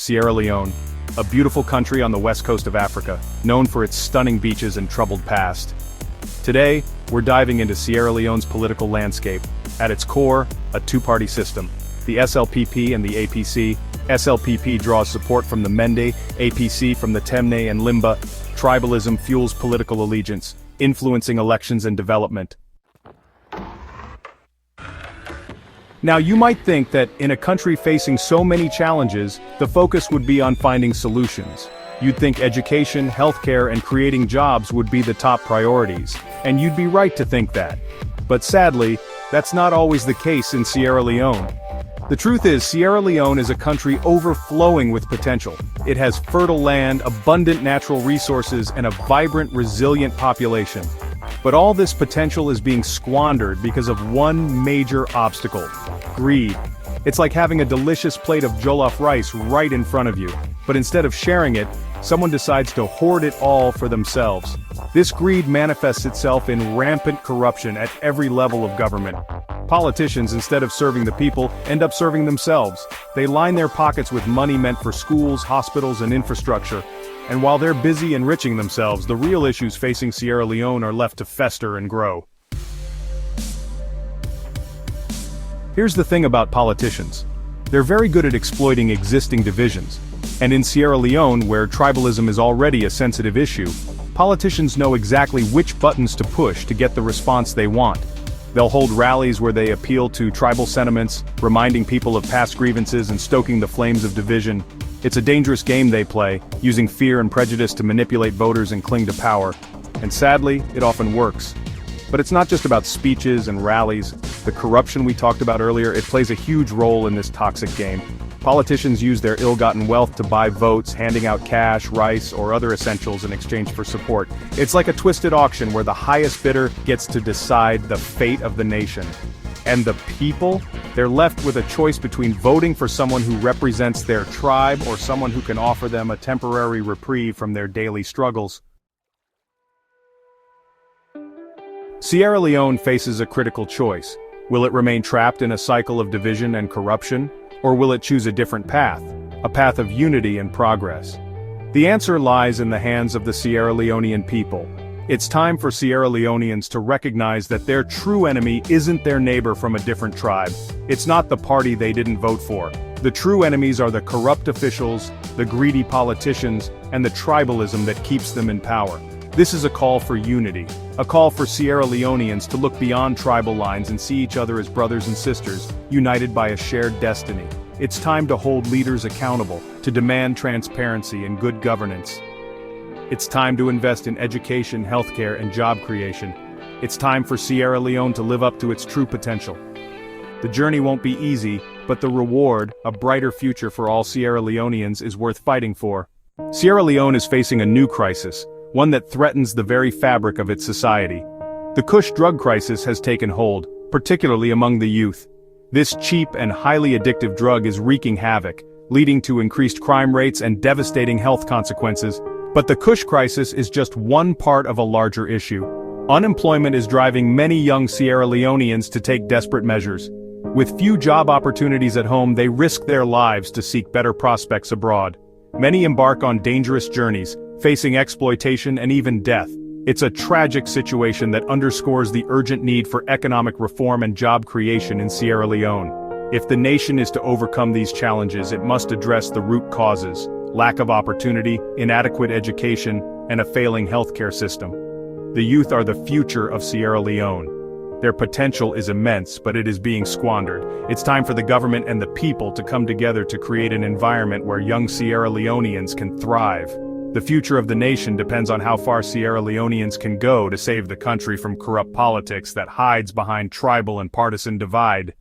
Sierra Leone, a beautiful country on the west coast of Africa, known for its stunning beaches and troubled past. Today, we're diving into Sierra Leone's political landscape. At its core, a two-party system. The SLPP and the APC. SLPP draws support from the Mende, APC from the Temne and Limba. Tribalism fuels political allegiance, influencing elections and development. Now you might think that in a country facing so many challenges, the focus would be on finding solutions. You'd think education, healthcare, and creating jobs would be the top priorities. And you'd be right to think that. But sadly, that's not always the case in Sierra Leone. The truth is, Sierra Leone is a country overflowing with potential. It has fertile land, abundant natural resources, and a vibrant, resilient population. But all this potential is being squandered because of one major obstacle: greed. It's like having a delicious plate of jollof rice right in front of you, but instead of sharing it, someone decides to hoard it all for themselves. This greed manifests itself in rampant corruption at every level of government. Politicians, instead of serving the people, end up serving themselves. They line their pockets with money meant for schools, hospitals, and infrastructure. And while they're busy enriching themselves, the real issues facing Sierra Leone are left to fester and grow. Here's the thing about politicians. They're very good at exploiting existing divisions. And in Sierra Leone, where tribalism is already a sensitive issue, politicians know exactly which buttons to push to get the response they want. They'll hold rallies where they appeal to tribal sentiments, reminding people of past grievances and stoking the flames of division. It's a dangerous game they play, using fear and prejudice to manipulate voters and cling to power. And sadly, it often works. But it's not just about speeches and rallies. The corruption we talked about earlier, it plays a huge role in this toxic game. Politicians use their ill-gotten wealth to buy votes, handing out cash, rice, or other essentials in exchange for support. It's like a twisted auction where the highest bidder gets to decide the fate of the nation. And the people? They're left with a choice between voting for someone who represents their tribe or someone who can offer them a temporary reprieve from their daily struggles. Sierra Leone faces a critical choice. Will it remain trapped in a cycle of division and corruption? Or will it choose a different path? A path of unity and progress? The answer lies in the hands of the Sierra Leonean people. It's time for Sierra Leoneans to recognize that their true enemy isn't their neighbor from a different tribe. It's not the party they didn't vote for. The true enemies are the corrupt officials, the greedy politicians, and the tribalism that keeps them in power. This is a call for unity, a call for Sierra Leoneans to look beyond tribal lines and see each other as brothers and sisters, united by a shared destiny. It's time to hold leaders accountable, to demand transparency and good governance. It's time to invest in education, healthcare, and job creation. It's time for Sierra Leone to live up to its true potential. The journey won't be easy, but the reward, a brighter future for all Sierra Leoneans, is worth fighting for. Sierra Leone is facing a new crisis, one that threatens the very fabric of its society. The Kush drug crisis has taken hold, particularly among the youth. This cheap and highly addictive drug is wreaking havoc, leading to increased crime rates and devastating health consequences. But the Kush crisis is just one part of a larger issue. Unemployment is driving many young Sierra Leoneans to take desperate measures. With few job opportunities at home, they risk their lives to seek better prospects abroad. Many embark on dangerous journeys, facing exploitation and even death. It's a tragic situation that underscores the urgent need for economic reform and job creation in Sierra Leone. If the nation is to overcome these challenges, it must address the root causes: lack of opportunity, inadequate education, and a failing healthcare system. The youth are the future of Sierra Leone. Their potential is immense, but it is being squandered. It's time for the government and the people to come together to create an environment where young Sierra Leoneans can thrive. The future of the nation depends on how far Sierra Leoneans can go to save the country from corrupt politics that hides behind tribal and partisan divide.